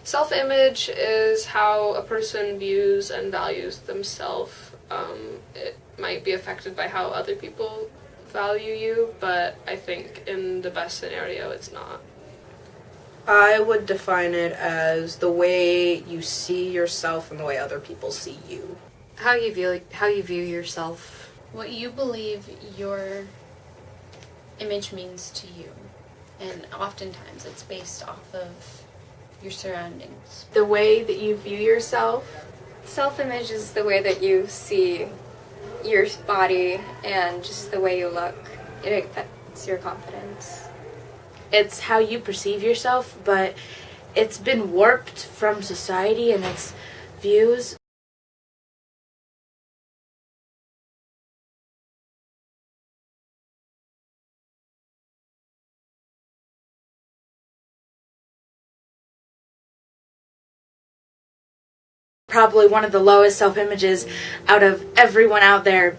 Self-image is how a person views and values themselves. It might be affected by how other people value you, but I think in the best scenario it's not. I would define it as the way you see yourself and the way other people see you. How you view yourself. What you believe your image means to you. And oftentimes it's based off of your surroundings. The way that you view yourself. Self-image is the way that you see your body and just the way you look. It affects your confidence. It's how you perceive yourself, but it's been warped from society and its views. Probably one of the lowest self-images out of everyone out there.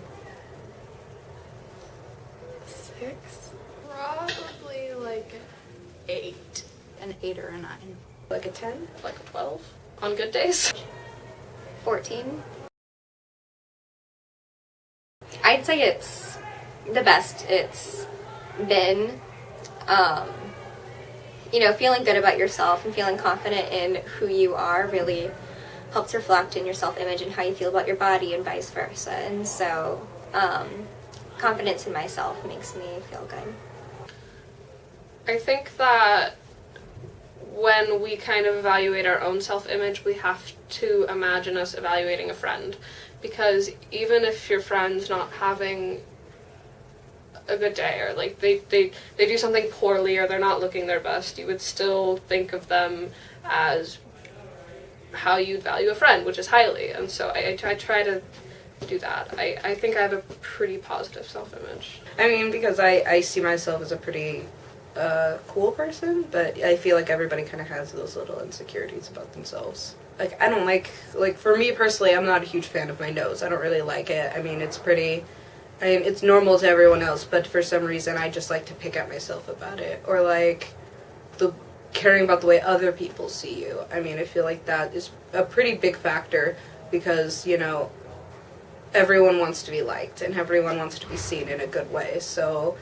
6. Probably like 8. An 8 or a 9. Like a 10? Like a 12 on good days. 14. I'd say it's the best it's been. Feeling good about yourself and feeling confident in who you are really helps reflect in your self-image and how you feel about your body and vice versa. And so confidence in myself makes me feel good. I think that when we kind of evaluate our own self-image, we have to imagine us evaluating a friend. Because even if your friend's not having a good day, or like they do something poorly, or they're not looking their best, you would still think of them as how you'd value a friend, which is highly. And so I try to do that. I think I have a pretty positive self-image. I mean, because I see myself as a pretty cool person, but I feel like everybody kind of has those little insecurities about themselves. Like, I don't like, for me personally, I'm not a huge fan of my nose. I don't really like it. I mean, it's normal to everyone else, but for some reason I just like to pick at myself about it. Or like, caring about the way other people see you. I mean, I feel like that is a pretty big factor because, everyone wants to be liked and everyone wants to be seen in a good way. So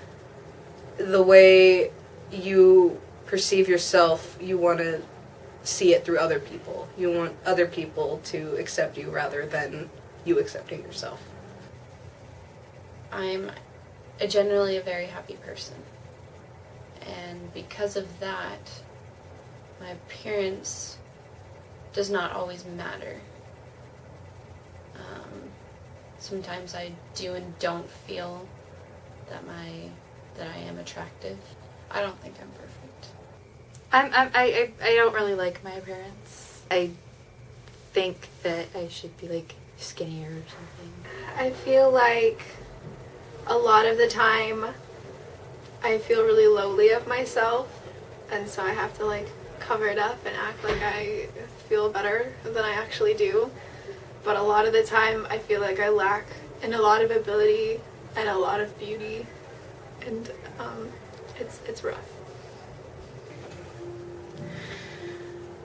the way you perceive yourself, you want to see it through other people. You want other people to accept you rather than you accepting yourself. I'm generally a very happy person. And because of that, my appearance does not always matter. Sometimes I do and don't feel that I am attractive. I don't think I'm perfect. I don't really like my appearance. I think that I should be like skinnier or something. I feel like a lot of the time I feel really lowly of myself, and so I have to like cover it up and act like I feel better than I actually do. But a lot of the time I feel like I lack in a lot of ability and a lot of beauty, and it's rough.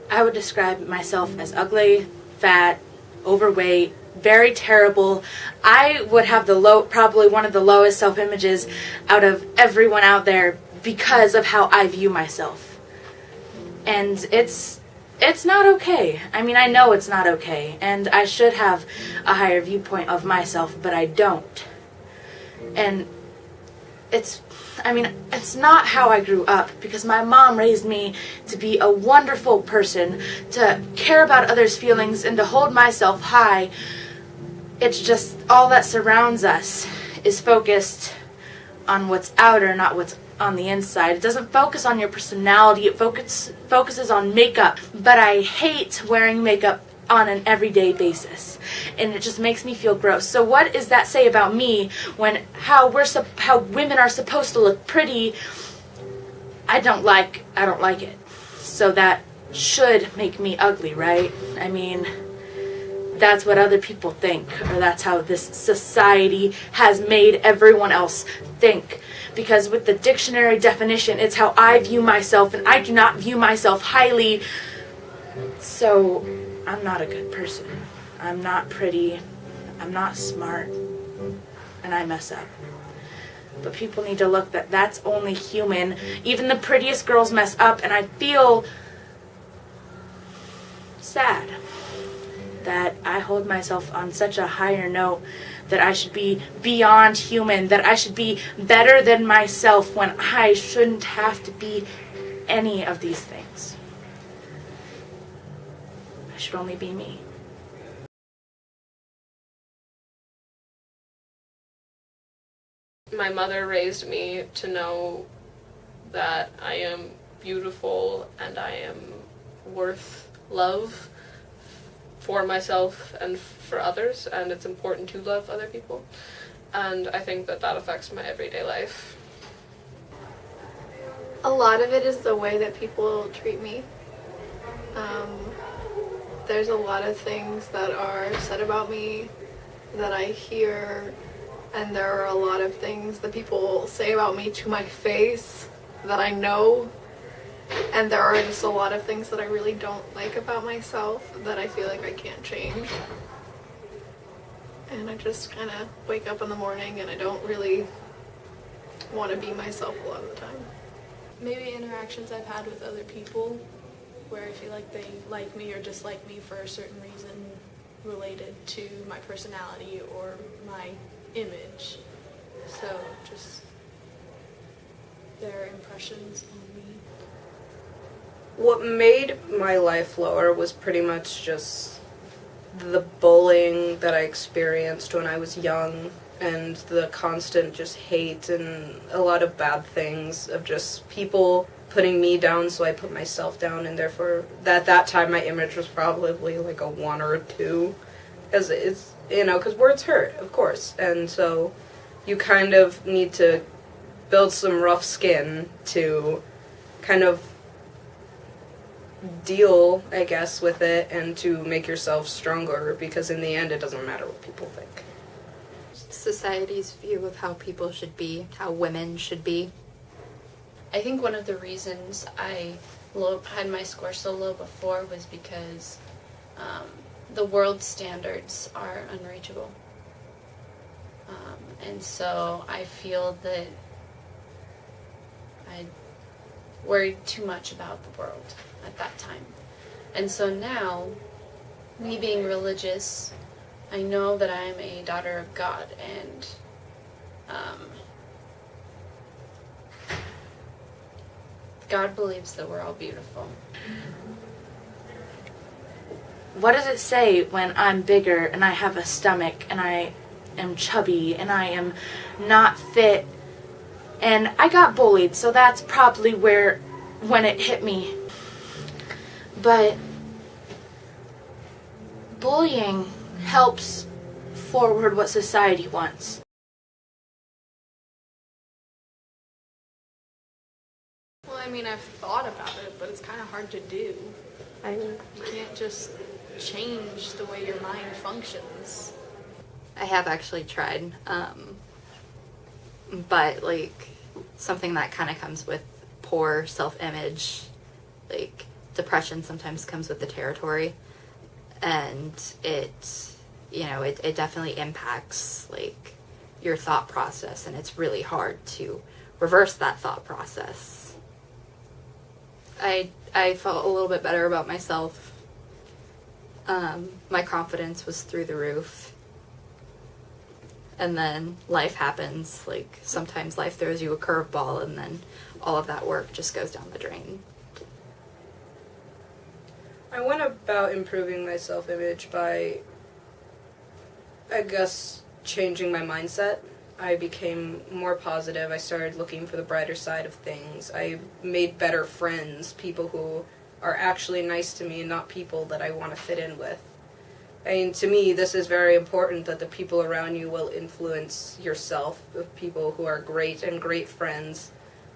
I would describe myself as ugly, fat, overweight, very terrible. I would have probably one of the lowest self-images out of everyone out there because of how I view myself. And it's not okay. I mean, I know it's not okay, and I should have a higher viewpoint of myself, but I don't. And it's not how I grew up, because my mom raised me to be a wonderful person, to care about others' feelings, and to hold myself high. It's just all that surrounds us is focused on what's outer, not what's on the inside. It doesn't focus on your personality, it focuses on makeup. But I hate wearing makeup on an everyday basis, and it just makes me feel gross. So what does that say about me when how women are supposed to look pretty? I don't like it. So that should make me ugly, right? I mean, that's what other people think, or that's how this society has made everyone else think. Because with the dictionary definition, it's how I view myself, and I do not view myself highly So, I'm not a good person. I'm not pretty. I'm not smart. And I mess up. But people need to look that that's only human. Even the prettiest girls mess up, and I feel sad that I hold myself on such a higher note, that I should be beyond human, that I should be better than myself when I shouldn't have to be any of these things. I should only be me. My mother raised me to know that I am beautiful and I am worth love for myself and for others, and it's important to love other people. And I think that that affects my everyday life. A lot of it is the way that people treat me. There's a lot of things that are said about me that I hear, and there are a lot of things that people say about me to my face that I know, and there are just a lot of things that I really don't like about myself that I feel like I can't change. And I just kind of wake up in the morning and I don't really want to be myself a lot of the time. Maybe interactions I've had with other people where I feel like they like me or dislike me for a certain reason related to my personality or my image. So just their impressions on me. What made my life lower was pretty much just the bullying that I experienced when I was young, and the constant just hate and a lot of bad things of just people putting me down, so I put myself down, and therefore at that time my image was probably like a 1 or a 2, as it's, you know, because words hurt, of course, and so you kind of need to build some rough skin to kind of deal, I guess, with it, and to make yourself stronger, because in the end it doesn't matter what people think. Society's view of how people should be, how women should be. I think one of the reasons I had my score so low before was because the world standards are unreachable. And so I feel that I worried too much about the world at that time. And so now, me being religious, I know that I am a daughter of God, and God believes that we're all beautiful. What does it say when I'm bigger and I have a stomach and I am chubby and I am not fit? And I got bullied, so that's probably when it hit me. But bullying helps forward what society wants. Well, I mean, I've thought about it, but it's kind of hard to do. You can't just change the way your mind functions. I have actually tried, but like something that kind of comes with poor self-image, like depression sometimes comes with the territory, and it definitely impacts like your thought process, and it's really hard to reverse that thought process. I felt a little bit better about myself. My confidence was through the roof. And then life happens. Like, sometimes life throws you a curveball, and then all of that work just goes down the drain. I went about improving my self-image by, I guess, changing my mindset. I became more positive. I started looking for the brighter side of things. I made better friends, people who are actually nice to me and not people that I want to fit in with. I mean, to me, this is very important, that the people around you will influence yourself. The people who are great and great friends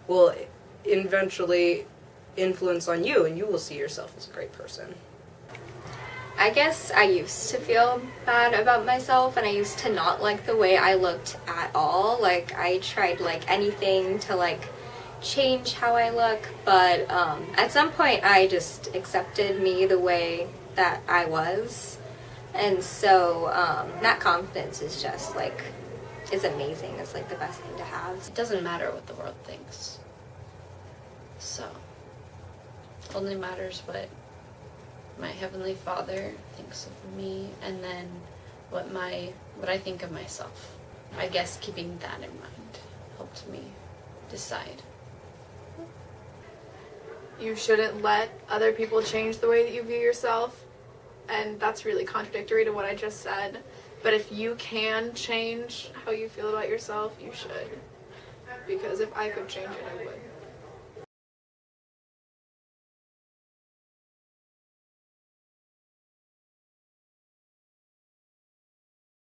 will eventually influence on you, and you will see yourself as a great person. I guess I used to feel bad about myself, and I used to not like the way I looked at all. Like, I tried, like, anything to, like, change how I look, but at some point I just accepted me the way that I was. And so that confidence is just like, it's amazing. It's like the best thing to have. It doesn't matter what the world thinks. So, it only matters what my Heavenly Father thinks of me, and then what I think of myself. I guess keeping that in mind helped me decide. You shouldn't let other people change the way that you view yourself. And that's really contradictory to what I just said. But if you can change how you feel about yourself, you should. Because if I could change it, I would.